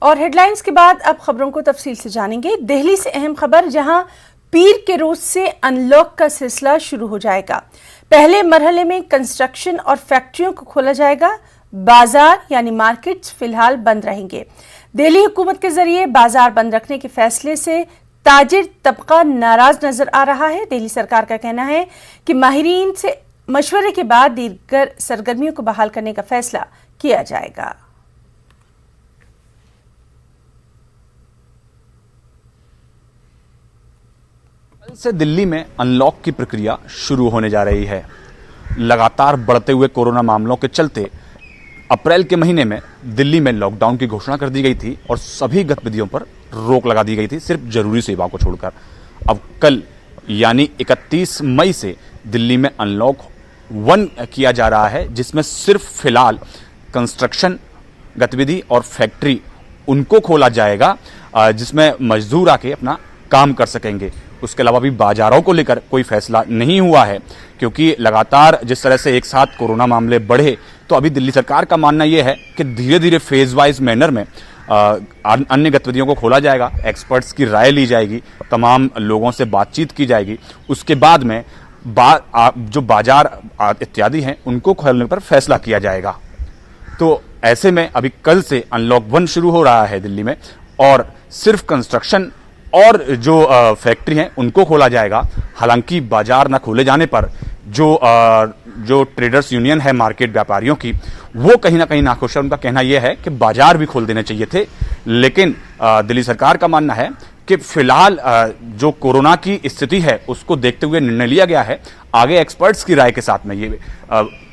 और हेडलाइंस के बाद अब खबरों को तफसील से जानेंगे। दिल्ली से अहम खबर, जहां पीर के रोज से अनलॉक का सिलसिला शुरू हो जाएगा। पहले मरहले में कंस्ट्रक्शन और फैक्ट्रियों को खोला जाएगा। बाजार यानी मार्केट्स फिलहाल बंद रहेंगे। दिल्ली हुकूमत के जरिए बाजार बंद रखने के फैसले से ताजिर तबका नाराज नजर आ रहा है। दिल्ली सरकार का कहना है कि माहिरीन से मशवरे के बाद दीगर सरगर्मियों को बहाल करने का फैसला किया जाएगा। कल से दिल्ली में अनलॉक की प्रक्रिया शुरू होने जा रही है। लगातार बढ़ते हुए कोरोना मामलों के चलते अप्रैल के महीने में दिल्ली में लॉकडाउन की घोषणा कर दी गई थी और सभी गतिविधियों पर रोक लगा दी गई थी, सिर्फ जरूरी सेवाओं को छोड़कर। अब कल यानी 31 मई से दिल्ली में अनलॉक 1 किया जा रहा है, जिसमें सिर्फ फिलहाल कंस्ट्रक्शन गतिविधि और फैक्ट्री उनको खोला जाएगा, जिसमें मजदूर आके अपना काम कर सकेंगे। उसके अलावा भी बाजारों को लेकर कोई फैसला नहीं हुआ है, क्योंकि लगातार जिस तरह से एक साथ कोरोना मामले बढ़े, तो अभी दिल्ली सरकार का मानना यह है कि धीरे धीरे फेज वाइज मैनर में अन्य गतिविधियों को खोला जाएगा। एक्सपर्ट्स की राय ली जाएगी, तमाम लोगों से बातचीत की जाएगी। उसके बाद में जो बाजार इत्यादि हैं उनको खोलने पर फैसला किया जाएगा। तो ऐसे में अभी कल से अनलॉक 1 शुरू हो रहा है दिल्ली में, और सिर्फ कंस्ट्रक्शन और जो फैक्ट्री हैं उनको खोला जाएगा। हालांकि बाजार न खोले जाने पर जो ट्रेडर्स यूनियन है मार्केट व्यापारियों की, वो कहीं ना कहीं नाखुश है। उनका कहना यह है कि बाजार भी खोल देने चाहिए थे, लेकिन दिल्ली सरकार का मानना है कि फिलहाल जो कोरोना की स्थिति है उसको देखते हुए निर्णय लिया गया है। आगे एक्सपर्ट्स की राय के साथ में ये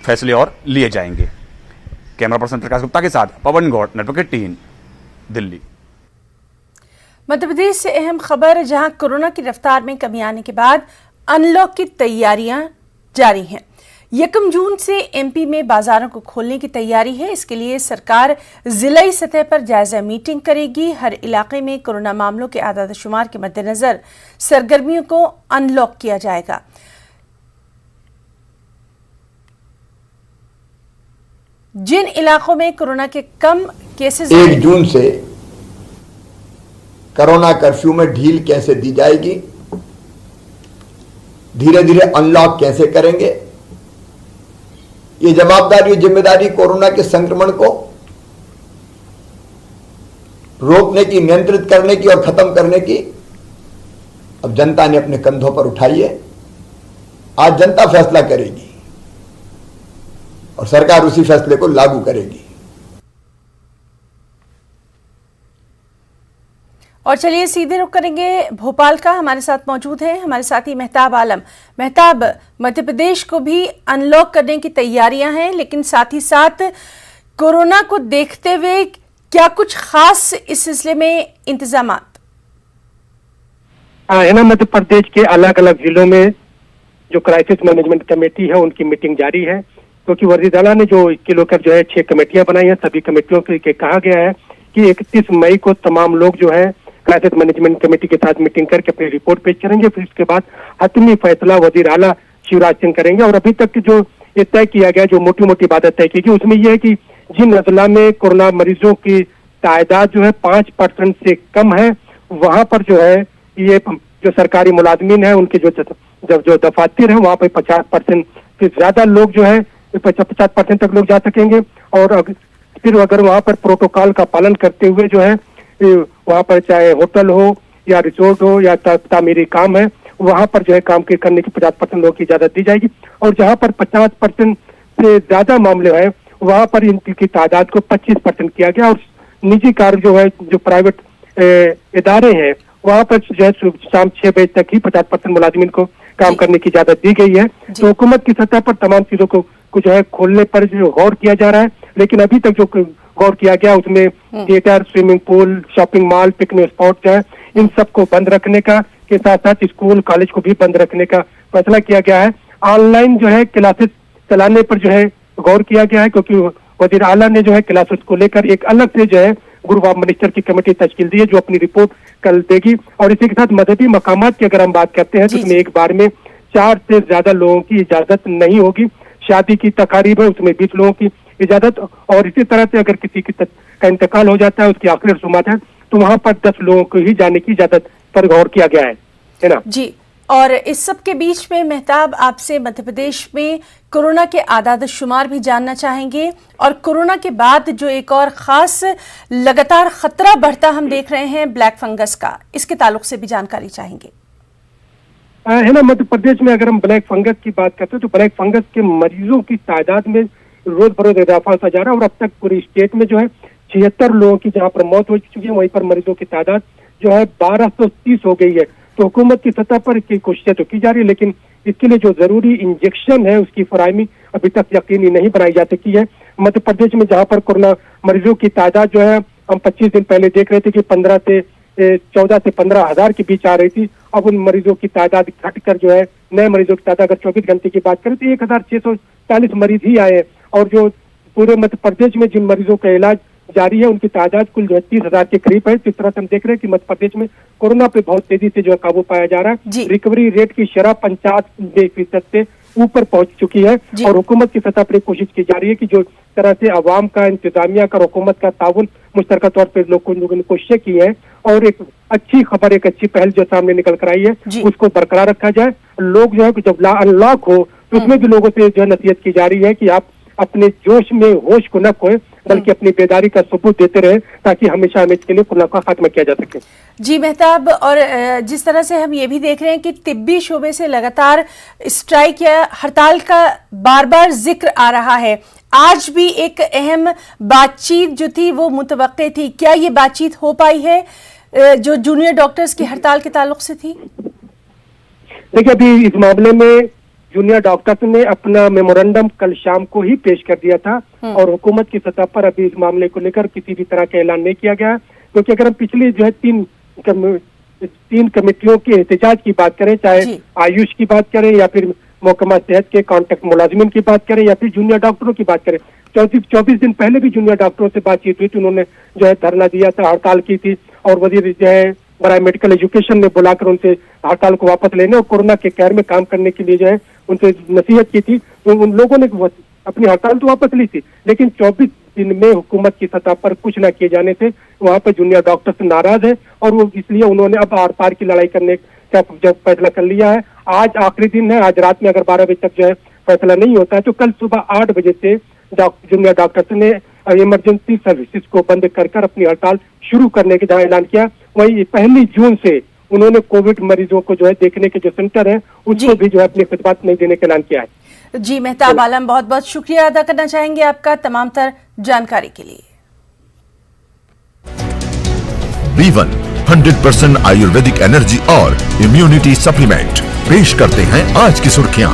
फैसले और लिए जाएंगे। कैमरा पर्सन प्रकाश गुप्ता के साथ पवन गौड़, नेटवर्क 18, दिल्ली। मध्य प्रदेश से अहम खबर, जहां कोरोना की रफ्तार में कमी आने के बाद अनलॉक की तैयारियां जारी हैं। 1 जून से एमपी में बाजारों को खोलने की तैयारी है। इसके लिए सरकार जिलाई सतह पर जायजा मीटिंग करेगी। हर इलाके में कोरोना मामलों के आदाद शुमार के मद्देनजर सरगर्मियों को अनलॉक किया जाएगा। जिन इलाकों में कोरोना के कम केसेस 1 जून से कोरोना कर्फ्यू में ढील कैसे दी जाएगी, धीरे धीरे अनलॉक कैसे करेंगे, ये जवाबदारी और जिम्मेदारी कोरोना के संक्रमण को रोकने की, नियंत्रित करने की और खत्म करने की अब जनता ने अपने कंधों पर उठाई है। आज जनता फैसला करेगी और सरकार उसी फैसले को लागू करेगी। और चलिए सीधे रुख करेंगे भोपाल का। हमारे साथ मौजूद है हमारे साथी मेहताब आलम। मेहताब, मध्य प्रदेश को भी अनलॉक करने की तैयारियां हैं, लेकिन साथ ही साथ कोरोना को देखते हुए क्या कुछ खास इस सिलसिले में इंतजामात है ना? मध्य प्रदेश के अलग अलग जिलों में जो क्राइसिस मैनेजमेंट कमेटी है उनकी मीटिंग जारी है, क्योंकि वजीर-ए-आला ने जो इसके लेकर जो है 6 कमेटियां बनाई हैं। सभी कमेटियों के कहा गया है कि 31 मई को तमाम लोग जो है क्राइसिस मैनेजमेंट कमेटी के साथ मीटिंग करके अपनी रिपोर्ट पेश करेंगे। फिर इसके बाद हतमी फैसला वजीर आला शिवराज सिंह करेंगे। और अभी तक जो ये तय किया गया, जो मोटी मोटी बातें तय की गई, उसमें यह है कि जिन अजला में कोरोना मरीजों की तादाद जो है 5% से कम है, वहां पर जो है ये जो सरकारी मुलाजमीन है उनके जो दफातर है वहां पर 50% से ज्यादा लोग जो है 50% तक लोग जा सकेंगे। और फिर अगर वहां पर प्रोटोकॉल का पालन करते हुए जो है वहां पर चाहे होटल हो या रिसोर्ट हो या तामीरी काम है, वहां पर जो है काम करने की 50% लोगों की इजाजत दी जाएगी। और जहां पर 50% से ज्यादा मामले हैं वहां पर इनकी तादाद को 25% किया गया। और निजी कार्य जो है, जो प्राइवेट इदारे हैं, वहां पर जो है शाम 6 बजे तक ही 50% मुलाजिमीन को काम करने की इजाजत दी गई है। तो हुकूमत की सतह पर तमाम चीजों को जो है खोलने पर जो गौर किया जा रहा है, लेकिन अभी तक जो गौर किया गया उसमें theatre, swimming pool, shopping mall, picnic spot जो है, इन सबको बंद रखने का के साथ साथ स्कूल कॉलेज को भी बंद रखने का फैसला किया गया है। ऑनलाइन जो है क्लासेस चलाने पर जो है गौर किया गया है, क्योंकि वजीर आला ने जो है क्लासेस को लेकर एक अलग से जो है ग्रुप ऑफ मिनिस्टर की कमेटी तश्कील दी है, जो अपनी रिपोर्ट कल देगी। और इसी के साथ मजहबी मकामात की अगर हम बात करते हैं तो उसमें एक बार में 4 से ज्यादा लोगों की इजाजत नहीं होगी। शादी की तकारीब है उसमें 20 लोगों की इजाजत। और इसी तरह से अगर किसी की का इंतकाल हो जाता है, उसकी आखिरी रसूमात है, तो वहां पर 10 लोगों को ही जाने की इजाजत पर गौर किया गया है ना जी। और इस सब के बीच में मेहताब, आपसे मध्य प्रदेश में कोरोना के आदाद शुमार भी जानना चाहेंगे, और कोरोना के बाद जो एक और खास लगातार खतरा बढ़ता हम देख रहे हैं ब्लैक फंगस का, इसके ताल्लुक से भी जानकारी चाहेंगे। है ना, मध्य प्रदेश में अगर हम ब्लैक फंगस की बात करते हैं तो ब्लैक फंगस के मरीजों की तादाद में रोज बरोज इजाफा होता जा रहा है, और अब तक पूरी स्टेट में जो है 76 लोगों की जहां पर मौत हो चुकी है, वहीं पर मरीजों की तादाद जो है 1230 हो गई है। तो हुकूमत की सतह पर इसकी कोशिशें तो की जा रही है, लेकिन इसके लिए जो जरूरी इंजेक्शन है उसकी फराहमी अभी तक यकीनी नहीं बनाई जा सकी है। मध्य प्रदेश में जहां पर कोरोना मरीजों की तादाद जो है हम 25 दिन पहले देख रहे थे कि 14 से 15 हजार के बीच आ रही थी, अब उन मरीजों की तादाद घटकर जो है नए मरीजों की तादाद अगर 24 घंटे की बात करें तो 1640 मरीज ही आए हैं, और जो पूरे मध्य प्रदेश में जिन मरीजों का इलाज जारी है उनकी तादाद कुल जो है 30,000 के करीब है। तो इस तरह से हम देख रहे हैं कि मध्य प्रदेश में कोरोना पे बहुत तेजी से जो है काबू पाया जा रहा है। रिकवरी रेट की शरह 50% से ऊपर पहुंच चुकी है, और हुकूमत की सतह पर कोशिश की जा रही है कि जो तरह से अवाम का, इंतजामिया का, हुकूमत का ताउन मुश्तरका तौर पर लोगों ने कोशिशें की है, और एक अच्छी खबर, एक अच्छी पहल जो सामने निकल कर आई है उसको बरकरार रखा जाए। लोग जो है जब अनलॉक हो तो उसमें भी लोगों से जो है नसीहत की जा रही है कि आप अपने जोश में होश को न खोए, बल्कि अपनी बेदारी का सबूत देते रहे, ताकि हमेशा इसके लिए कोरोना का खात्मा किया जा सके। जी मेहताब, और जिस तरह से हम ये भी देख रहे हैं कि तिब्बी शोबे से लगातार स्ट्राइक या हड़ताल का बार बार जिक्र आ रहा है, आज भी एक अहम बातचीत जो थी वो मुतवक्के थी, क्या ये बातचीत हो पाई है जो जूनियर डॉक्टर्स की हड़ताल के ताल्लुक से थी? देखिए, अभी इस मामले में जूनियर डॉक्टर्स ने अपना मेमोरेंडम कल शाम को ही पेश कर दिया था, और हुकूमत की सतह पर अभी इस मामले को लेकर किसी भी तरह का ऐलान नहीं किया गया, क्योंकि अगर हम पिछली जो है तीन कमेटियों के एहतजाज की बात करें, चाहे आयुष की बात करें या फिर महकमा सेहत के कॉन्ट्रैक्ट मुलाजिमिन की बात करें या फिर जूनियर डॉक्टरों की बात करें, 24 दिन पहले भी जूनियर डॉक्टरों से बातचीत हुई थी, उन्होंने जो है धरना दिया था, हड़ताल की थी, और वजीर जो है बड़ा मेडिकल एजुकेशन ने बुलाकर उनसे हड़ताल को वापस लेने और कोरोना के कहर में काम करने के लिए जो है उनसे नसीहत की थी। तो उन लोगों ने अपनी हड़ताल तो वापस ली थी, लेकिन 24 दिन में हुकूमत की सतह पर कुछ न किए जाने से वहां पर जूनियर डॉक्टर्स नाराज है, और वो इसलिए उन्होंने अब आर पार की लड़ाई करने का जब फैसला कर लिया है। आज आखिरी दिन है, आज रात में अगर 12 बजे तक जो है फैसला नहीं होता है तो कल सुबह 8 बजे से जूनियर डॉक्टर्स ने इमरजेंसी सर्विसेज को बंद कर अपनी हड़ताल शुरू करने का ऐलान किया। वही 1 जून से उन्होंने कोविड मरीजों को जो है देखने के जो सेंटर है उसको भी जो है अपनी खिदमत नहीं देने का ऐलान किया है। जी मेहताब आलम, बहुत बहुत शुक्रिया अदा करना चाहेंगे आपका तमाम तर जानकारी के लिए। B1 100% आयुर्वेदिक एनर्जी और इम्यूनिटी सप्लीमेंट पेश करते हैं आज की सुर्खियां।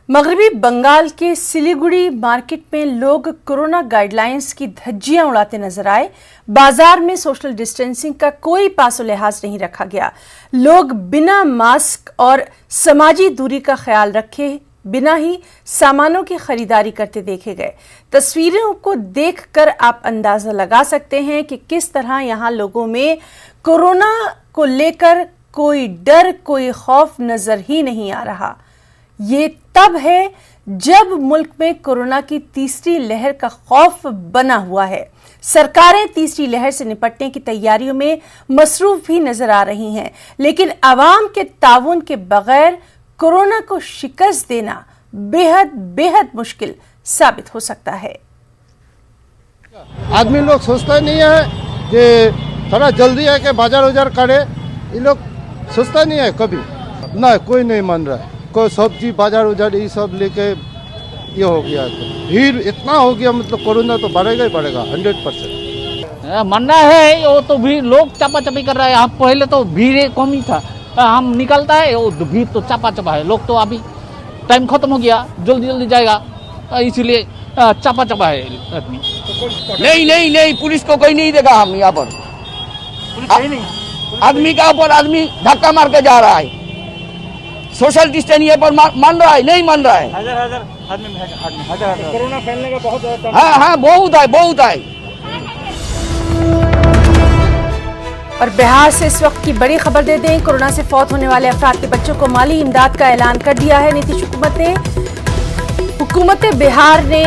मगरबी बंगाल के सिलीगुड़ी मार्केट में लोग कोरोना गाइडलाइंस की धज्जियां उड़ाते नजर आए। बाजार में सोशल डिस्टेंसिंग का कोई पासो लिहाज नहीं रखा गया। लोग बिना मास्क और समाजी दूरी का ख्याल रखे बिना ही सामानों की खरीदारी करते देखे गए। तस्वीरों को देखकर आप अंदाजा लगा सकते हैं कि किस तरह यहां लोगों में कोरोना को लेकर कोई डर, कोई खौफ नजर ही नहीं आ रहा। ये तब है जब मुल्क में कोरोना की तीसरी लहर का खौफ बना हुआ है। सरकारें तीसरी लहर से निपटने की तैयारियों में मसरूफ भी नजर आ रही हैं, लेकिन आवाम के ताउन के बगैर कोरोना को शिकस्त देना बेहद बेहद मुश्किल साबित हो सकता है। आदमी लोग सोचता नहीं है कि थोड़ा जल्दी है कि बाजार उजार करे, ये लोग सोचता नहीं है कभी ना, कोई नहीं मान रहा है। कोई सब्जी बाजार उजार ये सब लेके ये हो गया, तो भीड़ इतना हो गया, मतलब कोरोना तो बढ़ेगा ही बढ़ेगा 100%। मानना है वो तो भीड़, लोग चापा चपी कर रहे हैं। आप पहले तो भीड़ कम ही था, हम निकलता है वो भीड़ तो चापा चपा है। लोग तो अभी टाइम खत्म हो गया, जल्दी जल्दी जाएगा, इसीलिए चापा चपा है आदमी। नहीं पुलिस को कोई नहीं देगा। हम यहाँ पर आदमी का ऊपर आदमी धक्का मार के जा रहा है। सोशल डिस्टेंस ये पर मान रहा है, नहीं मान रहा है। कोरोना फैलने का बहुत हाँ हाँ बहुत है और बिहार से इस वक्त की बड़ी खबर दे दें। कोरोना से फौत होने वाले अफराद के बच्चों को माली इमदाद का ऐलान कर दिया है नीतीश हुकूमत बिहार ने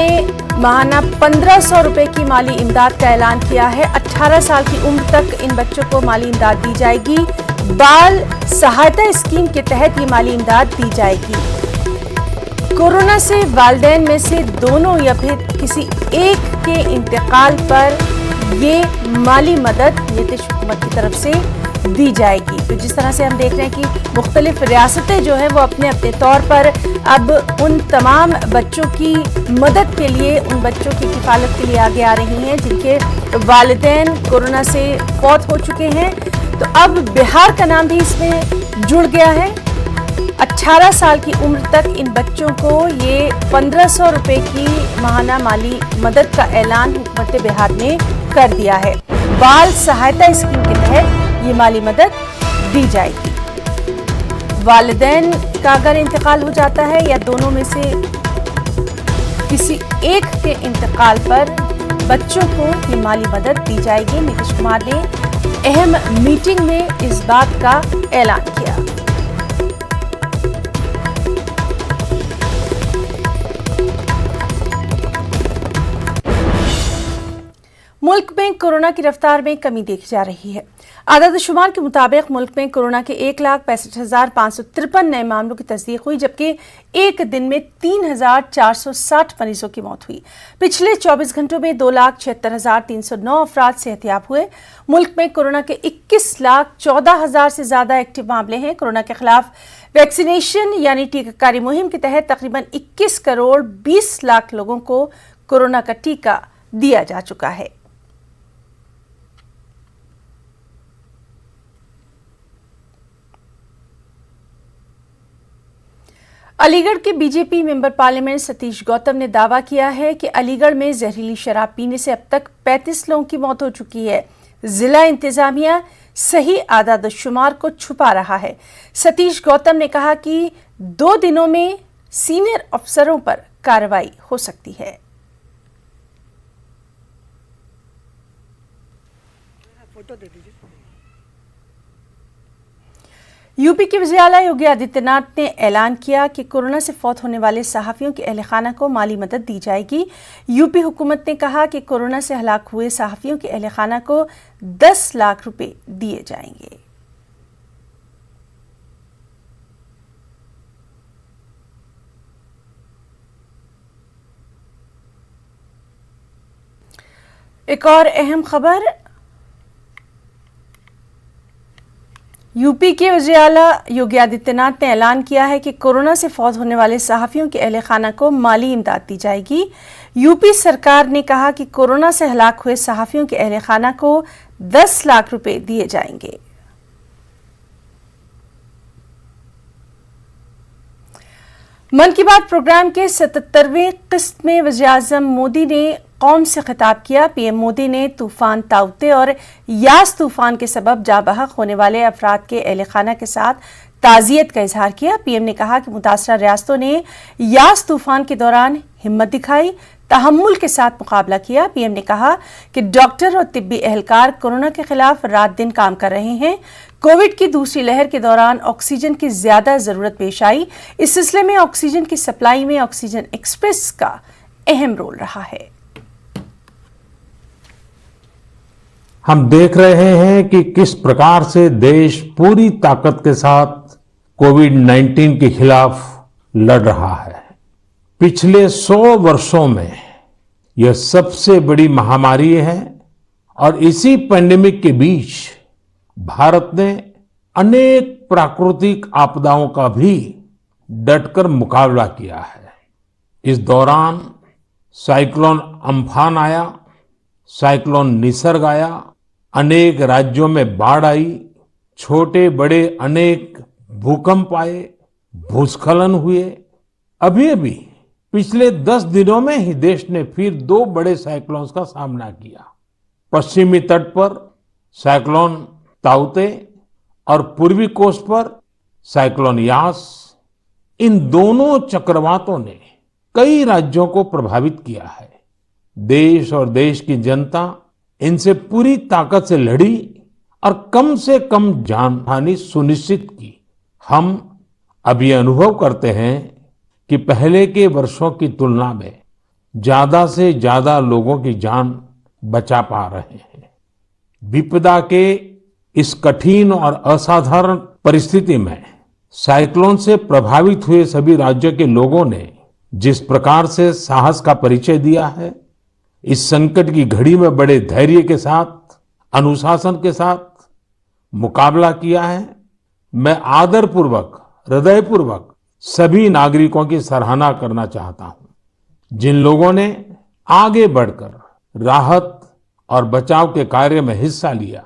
माहाना 1500 रुपए की माली इमदाद का ऐलान किया है। 18 साल की उम्र तक इन बच्चों को माली इमदाद दी जाएगी। बाल सहायता स्कीम के तहत ये माली इमदाद दी जाएगी। कोरोना से वालिदैन में से दोनों या फिर किसी एक के इंतकाल पर ये माली मदद नीतीश हुकूमत की तरफ से दी जाएगी। तो जिस तरह से हम देख रहे हैं कि मुख्तलिफ रियासतें जो है वो अपने अपने तौर पर अब उन तमाम बच्चों की मदद के लिए, उन बच्चों की किफालत के लिए आगे आ रही हैं जिनके वालिदैन कोरोना से फौत हो चुके हैं। तो अब बिहार का नाम भी इसमें जुड़ गया है। 18 साल की उम्र तक इन बच्चों को ये 1500 रुपए की माहाना माली मदद का ऐलान हुकूमत बिहार ने कर दिया है। बाल सहायता स्कीम के तहत ये माली मदद दी जाएगी। वालिदैन का अगर इंतकाल हो जाता है या दोनों में से किसी एक के इंतकाल पर बच्चों को ये माली मदद दी जाएगी। नीतीश कुमार ने अहम मीटिंग में इस बात का ऐलान किया। मुल्क में कोरोना की रफ्तार में कमी देखी जा रही है। आदाद-ओ-शुमार के मुताबिक मुल्क में कोरोना के 1,65,553 नए मामलों की तस्दीक हुई, जबकि एक दिन में 3,460 मरीजों की मौत हुई। पिछले 24 घंटों में 2,76,309 अफराद सेहतयाब हुए। मुल्क में कोरोना के 21,14,000 से ज्यादा एक्टिव मामले हैं। कोरोना के खिलाफ वैक्सीनेशन यानी टीकाकारी मुहिम के तहत तकरीबन 21 करोड़ 20 लाख लोगों को कोरोना का टीका दिया जा चुका है। अलीगढ़ के BJP member parliament Satish Gautam ने दावा किया है कि अलीगढ़ में जहरीली शराब पीने से अब तक 35 लोगों की मौत हो चुकी है। जिला इंतजामिया सही आदाद-ओ-शुमार को छुपा रहा है। सतीश गौतम ने कहा कि 2 दिनों में सीनियर अफसरों पर कार्रवाई हो सकती है। यूपी के वज़ीर आला योगी आदित्यनाथ ने ऐलान किया कि कोरोना से फौत होने वाले सहाफ़ियों के अहल खाना को माली मदद दी जाएगी। यूपी हुकूमत ने कहा कि कोरोना से हलाक हुए सहाफ़ियों के अहल खाना को 10 लाख रुपए दिए जाएंगे। एक और अहम खबर, यूपी के वज़ीर आला योगी आदित्यनाथ ने ऐलान किया है कि कोरोना से फौत होने वाले सहाफ़ियों के अहले खाना को माली इमदाद दी जाएगी। यूपी सरकार ने कहा कि कोरोना से हलाक हुए सहाफ़ियों के अहले खाना को 10 लाख रुपए दिए जाएंगे। मन की बात प्रोग्राम के 77वें किस्त में वज़ीर आज़म मोदी ने कौम से खिताब किया। पीएम मोदी ने तूफान ताउते और यास तूफान के सबब जाँ बहक होने वाले अफराद के अहले खाना के साथ ताज़ियत का इजहार किया। पीएम ने कहा कि मुतासरा रियासतों ने यास तूफान के दौरान हिम्मत दिखाई, तहम्मुल के साथ मुकाबला किया। पीएम ने कहा कि डॉक्टर और तिब्बी एहलकार कोरोना के खिलाफ रात दिन काम कर रहे हैं। कोविड की दूसरी लहर के दौरान ऑक्सीजन की ज्यादा जरूरत पेश आई। इस सिलसिले में ऑक्सीजन की सप्लाई में ऑक्सीजन एक्सप्रेस का अहम रोल रहा है। हम देख रहे हैं कि किस प्रकार से देश पूरी ताकत के साथ कोविड-19 के खिलाफ लड़ रहा है। पिछले 100 वर्षों में यह सबसे बड़ी महामारी है और इसी पैंडेमिक के बीच भारत ने अनेक प्राकृतिक आपदाओं का भी डटकर मुकाबला किया है। इस दौरान साइक्लोन अम्फान आया, साइक्लोन निसर्ग आया, अनेक राज्यों में बाढ़ आई, छोटे बड़े अनेक भूकंप आए, भूस्खलन हुए। अभी अभी पिछले 10 दिनों में ही देश ने फिर 2 बड़े साइक्लोन्स का सामना किया। पश्चिमी तट पर साइक्लोन ताउते और पूर्वी कोस्ट पर साइक्लोन यास। इन दोनों चक्रवातों ने कई राज्यों को प्रभावित किया है। देश और देश की जनता इनसे पूरी ताकत से लड़ी और कम से कम जानहानि सुनिश्चित की। हम अब ये अनुभव करते हैं कि पहले के वर्षों की तुलना में ज्यादा से ज्यादा लोगों की जान बचा पा रहे हैं। विपदा के इस कठिन और असाधारण परिस्थिति में साइक्लोन से प्रभावित हुए सभी राज्यों के लोगों ने जिस प्रकार से साहस का परिचय दिया है, इस संकट की घड़ी में बड़े धैर्य के साथ, अनुशासन के साथ मुकाबला किया है, मैं आदरपूर्वक, हृदयपूर्वक सभी नागरिकों की सराहना करना चाहता हूं। जिन लोगों ने आगे बढ़कर राहत और बचाव के कार्य में हिस्सा लिया,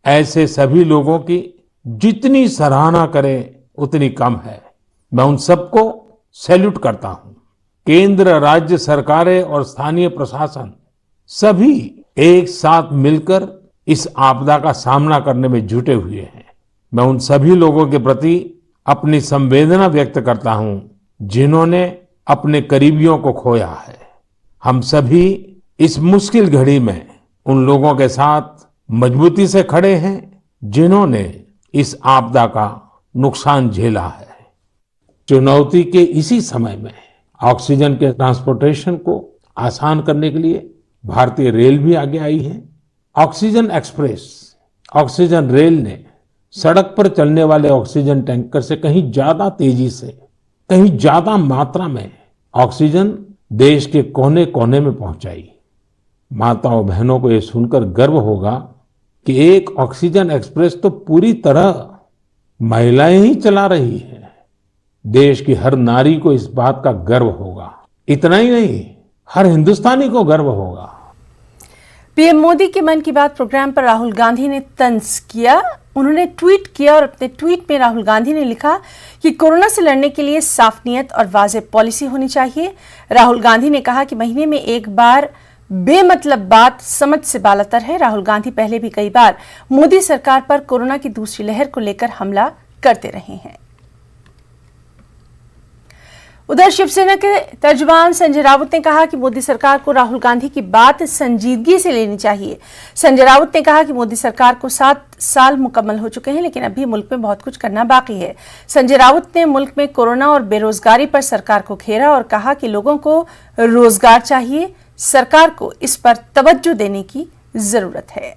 ऐसे सभी लोगों की जितनी सराहना करें उतनी कम है। मैं उन सबको सैल्यूट करता हूं। केंद्र, राज्य सरकारें और स्थानीय प्रशासन सभी एक साथ मिलकर इस आपदा का सामना करने में जुटे हुए हैं। मैं उन सभी लोगों के प्रति अपनी संवेदना व्यक्त करता हूं जिन्होंने अपने करीबियों को खोया है। हम सभी इस मुश्किल घड़ी में उन लोगों के साथ मजबूती से खड़े हैं जिन्होंने इस आपदा का नुकसान झेला है। चुनौती के इसी समय में ऑक्सीजन के ट्रांसपोर्टेशन को आसान करने के लिए भारतीय रेल भी आगे आई है। ऑक्सीजन एक्सप्रेस, ऑक्सीजन रेल ने सड़क पर चलने वाले ऑक्सीजन टैंकर से कहीं ज्यादा तेजी से, कहीं ज्यादा मात्रा में ऑक्सीजन देश के कोने कोने में पहुंचाई। माताओं बहनों को यह सुनकर गर्व होगा कि एक ऑक्सीजन एक्सप्रेस तो पूरी तरह महिलाएं ही चला रही है। देश की हर नारी को इस बात का गर्व होगा। इतना ही नहीं, हर हिंदुस्तानी को गर्व होगा। पीएम मोदी के मन की बात प्रोग्राम पर राहुल गांधी ने तंज किया। उन्होंने ट्वीट किया और अपने ट्वीट में राहुल गांधी ने लिखा कि कोरोना से लड़ने के लिए साफ नीयत और वाज़ेह पॉलिसी होनी चाहिए। राहुल गांधी ने कहा कि महीने में एक बार बेमतलब बात समझ से बालातर है। राहुल गांधी पहले भी कई बार मोदी सरकार पर कोरोना की दूसरी लहर को लेकर हमला करते रहे हैं। उधर शिवसेना के तर्जुमान संजय राउत ने कहा कि मोदी सरकार को राहुल गांधी की बात संजीदगी से लेनी चाहिए। संजय राउत ने कहा कि मोदी सरकार को 7 साल मुकम्मल हो चुके हैं, लेकिन अभी मुल्क में बहुत कुछ करना बाकी है। संजय राउत ने मुल्क में कोरोना और बेरोजगारी पर सरकार को घेरा और कहा कि लोगों को रोजगार चाहिए, सरकार को इस पर तवज्जो देने की जरूरत है।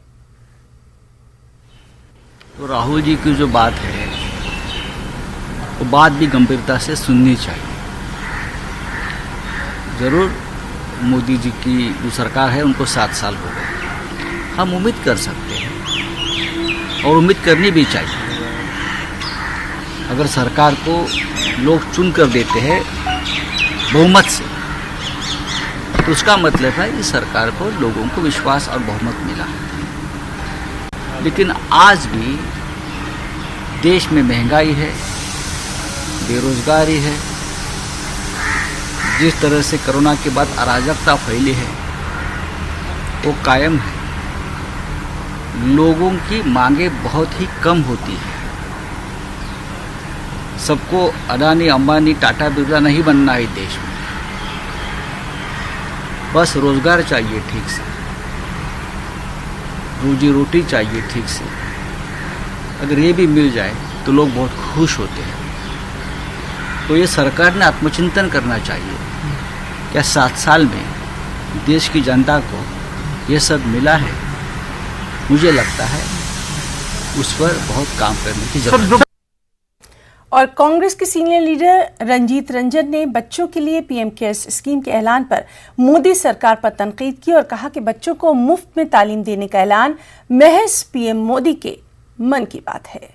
तो राहुल जी की जो बात है वो बात भी गंभीरता से सुननी चाहिए। जरूर मोदी जी की जो सरकार है उनको 7 साल हो गए, हम उम्मीद कर सकते हैं और उम्मीद करनी भी चाहिए। अगर सरकार को लोग चुन कर देते हैं बहुमत से, तो उसका मतलब है कि सरकार को लोगों को विश्वास और बहुमत मिला है। लेकिन आज भी देश में महंगाई है, बेरोजगारी है, जिस तरह से कोरोना के बाद अराजकता फैली है वो कायम है। लोगों की मांगे बहुत ही कम होती है। सबको अडानी, अंबानी, टाटा, बिरला नहीं बनना है देश में। बस रोजगार चाहिए ठीक से, रोजी रोटी चाहिए ठीक से। अगर ये भी मिल जाए तो लोग बहुत खुश होते हैं। तो ये सरकार ने आत्मचिंतन करना चाहिए। क्या 7 साल में देश की जनता को ये सब मिला है? मुझे लगता है उस पर बहुत काम करने की जरूरत है। और कांग्रेस के सीनियर लीडर रंजीत रंजन ने बच्चों के लिए पीएम केयर्स स्कीम के ऐलान पर मोदी सरकार पर तनकीद की और कहा कि बच्चों को मुफ्त में तालीम देने का ऐलान महज पीएम मोदी के मन की बात है।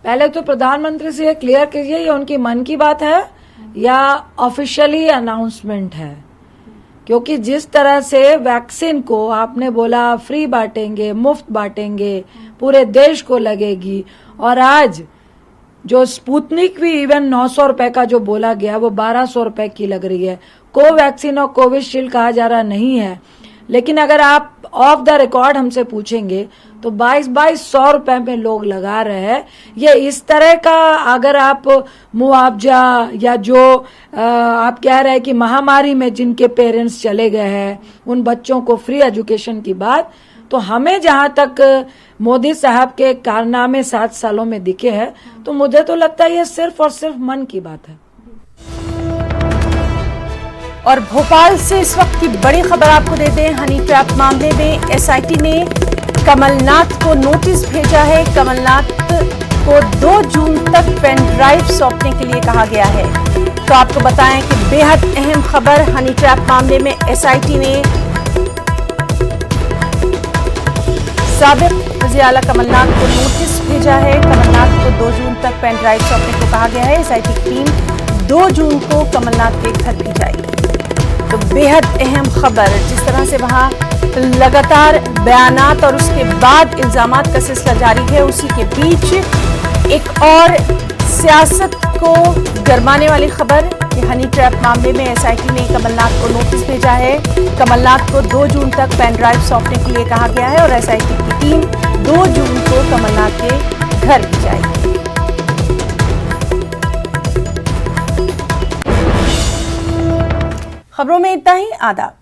पहले तो प्रधानमंत्री से ये क्लियर कीजिए ये उनकी मन की बात है या ऑफिशियली अनाउंसमेंट है, क्योंकि जिस तरह से वैक्सीन को आपने बोला फ्री बांटेंगे, मुफ्त बांटेंगे, पूरे देश को लगेगी, और आज जो स्पुतनिक भी इवन 900 रुपए का जो बोला गया वो 1200 रुपए की लग रही है। कोवैक्सीन और कोविशील्ड कहा जा रहा नहीं है, लेकिन अगर आप ऑफ द रिकॉर्ड हमसे पूछेंगे तो 2200 रुपए में लोग लगा रहे हैं। ये इस तरह का अगर आप मुआवजा या जो आप कह रहे हैं कि महामारी में जिनके पेरेंट्स चले गए हैं उन बच्चों को फ्री एजुकेशन की बात, तो हमें जहां तक मोदी साहब के कारनामे 7 सालों में दिखे हैं, तो मुझे तो लगता है ये सिर्फ और सिर्फ मन की बात है। और भोपाल से इस वक्त की बड़ी खबर आपको दे दें। हनी ट्रैप मामले में एसआईटी ने कमलनाथ को नोटिस भेजा है। कमलनाथ को 2 जून तक पेन ड्राइव सौंपने के लिए कहा गया है। तो आपको बताएं कि बेहद अहम खबर, हनी ट्रैप मामले में एसआईटी ने साबिक वज़ीर आला कमलनाथ को नोटिस भेजा है। कमलनाथ को 2 जून तक पेन ड्राइव सौंपने को कहा गया है। एसआईटी की टीम 2 जून को कमलनाथ के घर भी जाएगी। तो बेहद अहम खबर, जिस तरह से वहां लगातार बयानात और उसके बाद इल्जामात का सिलसिला जारी है, उसी के बीच एक और सियासत को गरमाने वाली खबर कि हनी ट्रैप मामले में एसआईटी ने कमलनाथ को नोटिस भेजा है। कमलनाथ को 2 जून तक पेन ड्राइव सौंपने के लिए कहा गया है और एसआईटी की टीम 2 जून को कमलनाथ के घर भी जाएगी। खबरों में इतना ही। आदाब।